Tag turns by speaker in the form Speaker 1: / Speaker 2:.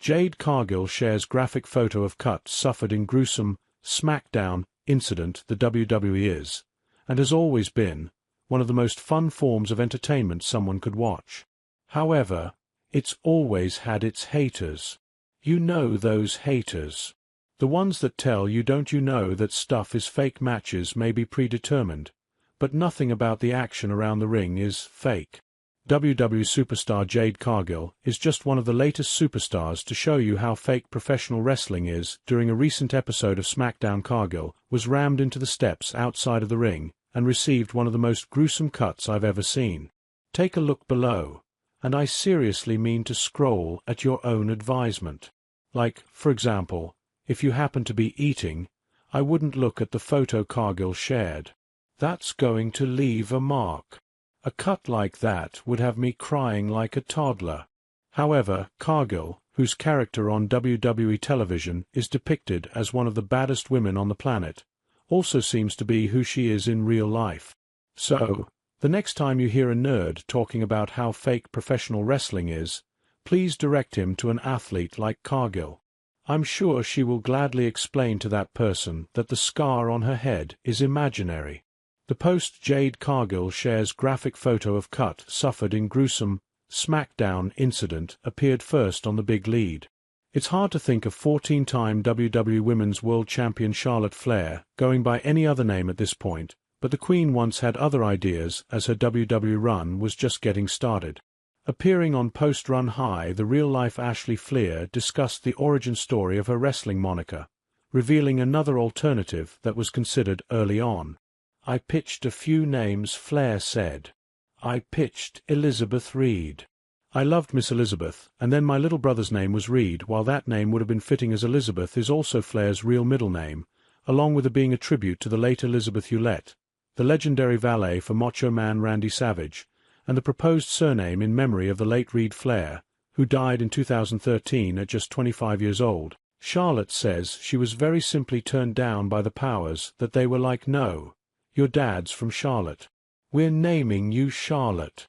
Speaker 1: Jade Cargill shares graphic photo of cuts suffered in gruesome SmackDown incident. The WWE is, and has always been, one of the most fun forms of entertainment someone could watch. However, it's always had its haters. You know those haters. The ones that tell you don't you know that stuff is fake. Matches may be predetermined, but nothing about the action around the ring is fake. WWE superstar Jade Cargill is just one of the latest superstars to show you how fake professional wrestling is. During a recent episode of SmackDown, Cargill was rammed into the steps outside of the ring and received one of the most gruesome cuts I've ever seen. Take a look below, and I seriously mean to scroll at your own advisement. Like, for example, if you happen to be eating, I wouldn't look at the photo Cargill shared. That's going to leave a mark. A cut like that would have me crying like a toddler. However, Cargill, whose character on WWE television is depicted as one of the baddest women on the planet, also seems to be who she is in real life. So, the next time you hear a nerd talking about how fake professional wrestling is, please direct him to an athlete like Cargill. I'm sure she will gladly explain to that person that the scar on her head is imaginary. The post Jade Cargill shares graphic photo of cut suffered in gruesome SmackDown incident appeared first on the big lead. It's hard to think of 14-time WWE Women's World Champion Charlotte Flair going by any other name at this point, but the Queen once had other ideas as her WWE run was just getting started. Appearing on Post-Run High, the real-life Ashley Flair discussed the origin story of her wrestling moniker, revealing another alternative that was considered early on. I pitched a few names, Flair said. I pitched Elizabeth Reed. I loved Miss Elizabeth, and then my little brother's name was Reed. While that name would have been fitting as Elizabeth is also Flair's real middle name, along with it being a tribute to the late Elizabeth Hewlett, the legendary valet for Macho Man Randy Savage, and the proposed surname in memory of the late Reed Flair, who died in 2013 at just 25 years old. Charlotte says she was very simply turned down by the powers, that they were like, no, your dad's from Charlotte. We're naming you Charlotte.